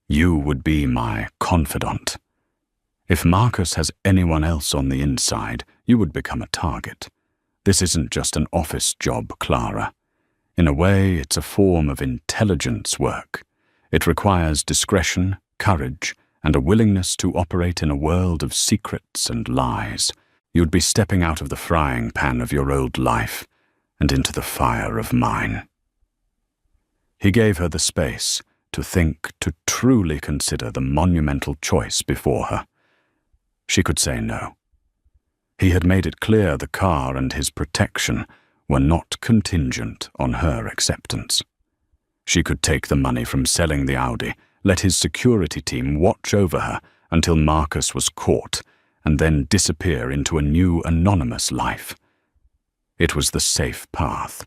You would be my confidant. If Marcus has anyone else on the inside, you would become a target. This isn't just an office job, Clara. In a way, it's a form of intelligence work. It requires discretion, courage, and a willingness to operate in a world of secrets and lies. You'd be stepping out of the frying pan of your old life and into the fire of mine. He gave her the space to think, to truly consider the monumental choice before her. She could say no. He had made it clear the car and his protection were not contingent on her acceptance. She could take the money from selling the Audi, let his security team watch over her until Marcus was caught, and then disappear into a new anonymous life. It was the safe path,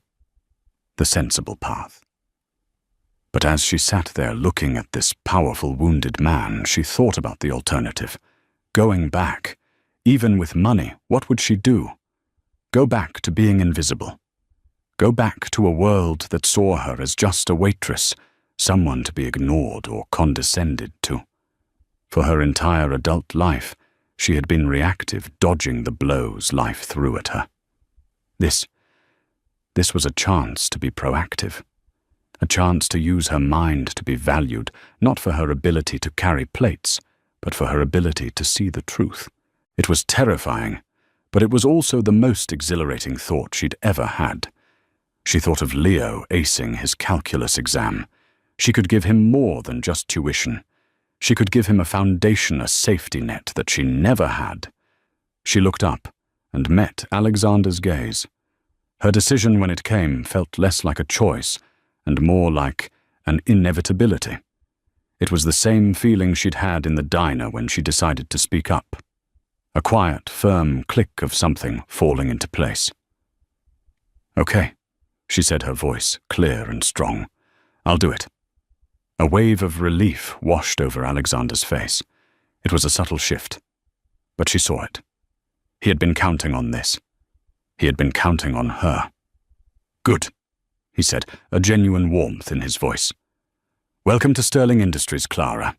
the sensible path. But as she sat there looking at this powerful wounded man, she thought about the alternative. Going back, even with money, what would she do? Go back to being invisible. Go back to a world that saw her as just a waitress, someone to be ignored or condescended to. For her entire adult life, she had been reactive, dodging the blows life threw at her. This was a chance to be proactive. A chance to use her mind to be valued, not for her ability to carry plates, but for her ability to see the truth. It was terrifying, but it was also the most exhilarating thought she'd ever had. She thought of Leo acing his calculus exam. She could give him more than just tuition. She could give him a foundation, a safety net that she never had. She looked up and met Alexander's gaze. Her decision when it came felt less like a choice and more like an inevitability. It was the same feeling she'd had in the diner when she decided to speak up. A quiet, firm click of something falling into place. "Okay," she said, her voice clear and strong. "I'll do it." A wave of relief washed over Alexander's face. It was a subtle shift, but she saw it. He had been counting on this. He had been counting on her. "Good," he said, a genuine warmth in his voice. "Welcome to Sterling Industries, Clara."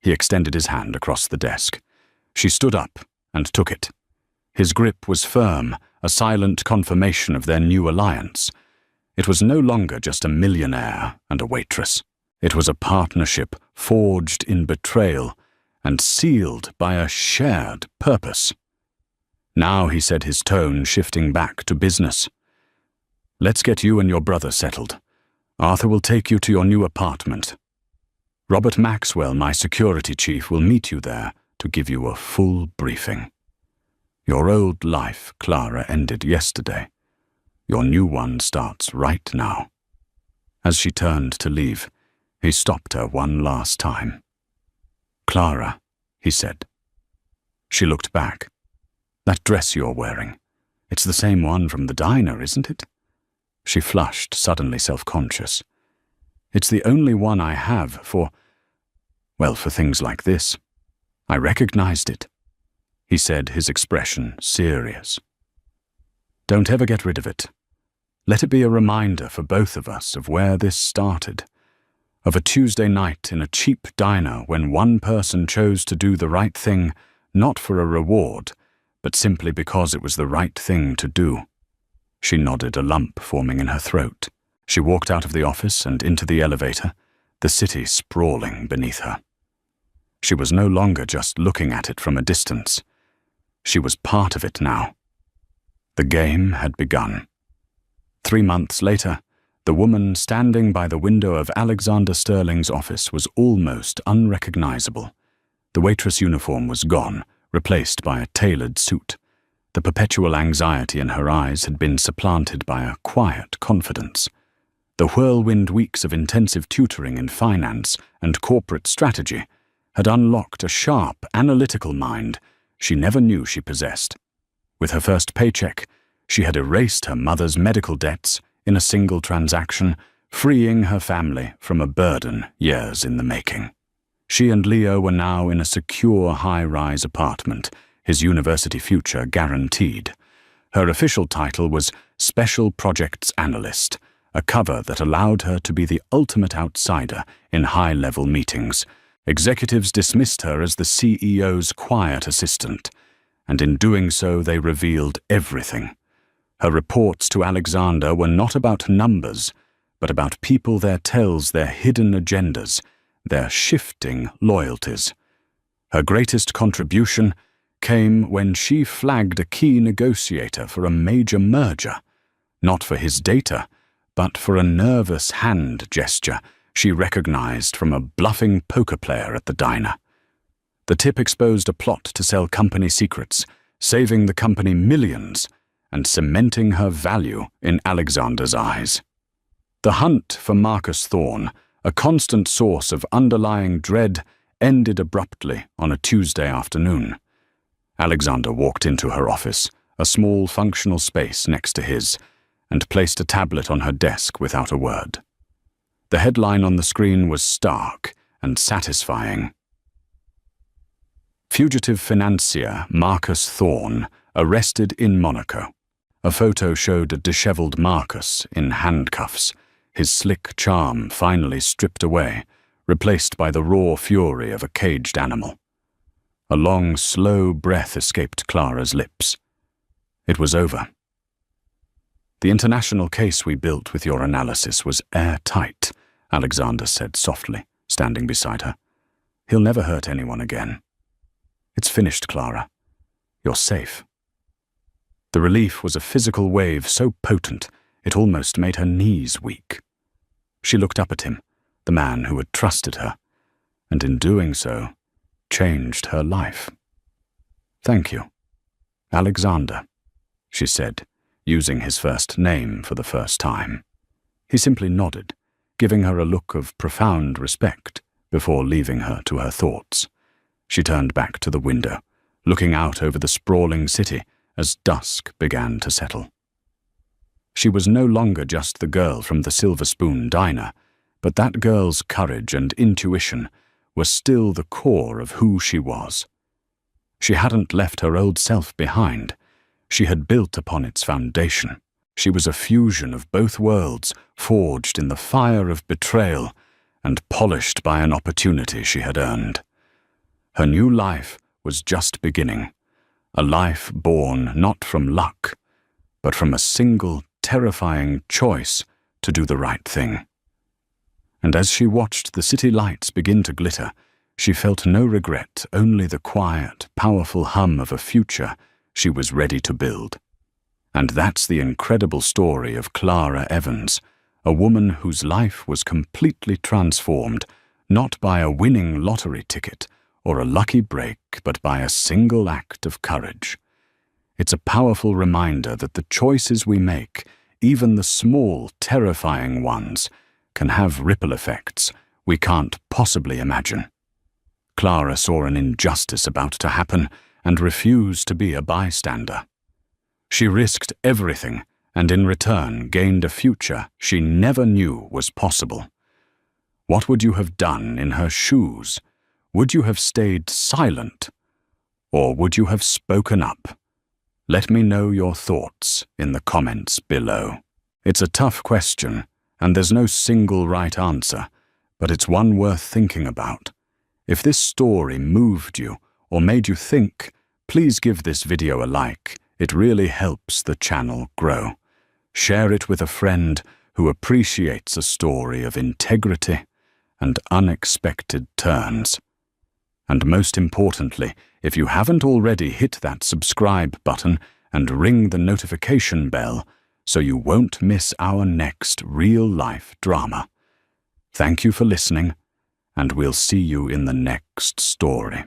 He extended his hand across the desk. She stood up and took it. His grip was firm, a silent confirmation of their new alliance. It was no longer just a millionaire and a waitress. It was a partnership forged in betrayal and sealed by a shared purpose. Now, he said, his tone shifting back to business. "Let's get you and your brother settled. Arthur will take you to your new apartment. Robert Maxwell, my security chief, will meet you there to give you a full briefing. Your old life, Clara, ended yesterday. Your new one starts right now." As she turned to leave, he stopped her one last time. "Clara," he said. She looked back. "That dress you're wearing, it's the same one from the diner, isn't it?" She flushed, suddenly self-conscious. "It's the only one I have for things like this. I recognized it," he said, his expression serious. "Don't ever get rid of it. Let it be a reminder for both of us of where this started, of a Tuesday night in a cheap diner when one person chose to do the right thing, not for a reward, but simply because it was the right thing to do." She nodded, a lump forming in her throat. She walked out of the office and into the elevator, the city sprawling beneath her. She was no longer just looking at it from a distance. She was part of it now. The game had begun. 3 months later, the woman standing by the window of Alexander Sterling's office was almost unrecognizable. The waitress uniform was gone, replaced by a tailored suit. The perpetual anxiety in her eyes had been supplanted by a quiet confidence. The whirlwind weeks of intensive tutoring in finance and corporate strategy had unlocked a sharp, analytical mind she never knew she possessed. With her first paycheck, she had erased her mother's medical debts in a single transaction, freeing her family from a burden years in the making. She and Leo were now in a secure high-rise apartment, his university future guaranteed. Her official title was Special Projects Analyst, a cover that allowed her to be the ultimate outsider in high-level meetings. Executives dismissed her as the CEO's quiet assistant, and in doing so they revealed everything. Her reports to Alexander were not about numbers, but about people, their tells, their hidden agendas, their shifting loyalties. Her greatest contribution came when she flagged a key negotiator for a major merger, not for his data, but for a nervous hand gesture she recognized from a bluffing poker player at the diner. The tip exposed a plot to sell company secrets, saving the company millions and cementing her value in Alexander's eyes. The hunt for Marcus Thorne, a constant source of underlying dread, ended abruptly on a Tuesday afternoon. Alexander walked into her office, a small functional space next to his, and placed a tablet on her desk without a word. The headline on the screen was stark and satisfying. Fugitive financier Marcus Thorne arrested in Monaco. A photo showed a disheveled Marcus in handcuffs, his slick charm finally stripped away, replaced by the raw fury of a caged animal. A long, slow breath escaped Clara's lips. It was over. The international case we built with your analysis was airtight, Alexander said softly, standing beside her. He'll never hurt anyone again. It's finished, Clara. You're safe. The relief was a physical wave so potent it almost made her knees weak. She looked up at him, the man who had trusted her, and in doing so, changed her life. Thank you, Alexander, she said, using his first name for the first time. He simply nodded, giving her a look of profound respect before leaving her to her thoughts. She turned back to the window, looking out over the sprawling city as dusk began to settle. She was no longer just the girl from the Silver Spoon diner, but that girl's courage and intuition were still the core of who she was. She hadn't left her old self behind. She had built upon its foundation. She was a fusion of both worlds, forged in the fire of betrayal and polished by an opportunity she had earned. Her new life was just beginning, a life born not from luck, but from a single terrifying choice to do the right thing. And as she watched the city lights begin to glitter, she felt no regret, only the quiet, powerful hum of a future she was ready to build. And that's the incredible story of Clara Evans, a woman whose life was completely transformed, not by a winning lottery ticket or a lucky break, but by a single act of courage. It's a powerful reminder that the choices we make, even the small, terrifying ones, can have ripple effects we can't possibly imagine. Clara saw an injustice about to happen and refused to be a bystander. She risked everything and in return gained a future she never knew was possible. What would you have done in her shoes? Would you have stayed silent? Or would you have spoken up? Let me know your thoughts in the comments below. It's a tough question, and there's no single right answer, but it's one worth thinking about. If this story moved you or made you think, please give this video a like. It really helps the channel grow. Share it with a friend who appreciates a story of integrity and unexpected turns. And most importantly, if you haven't already, hit that subscribe button and ring the notification bell so you won't miss our next real-life drama. Thank you for listening, and we'll see you in the next story.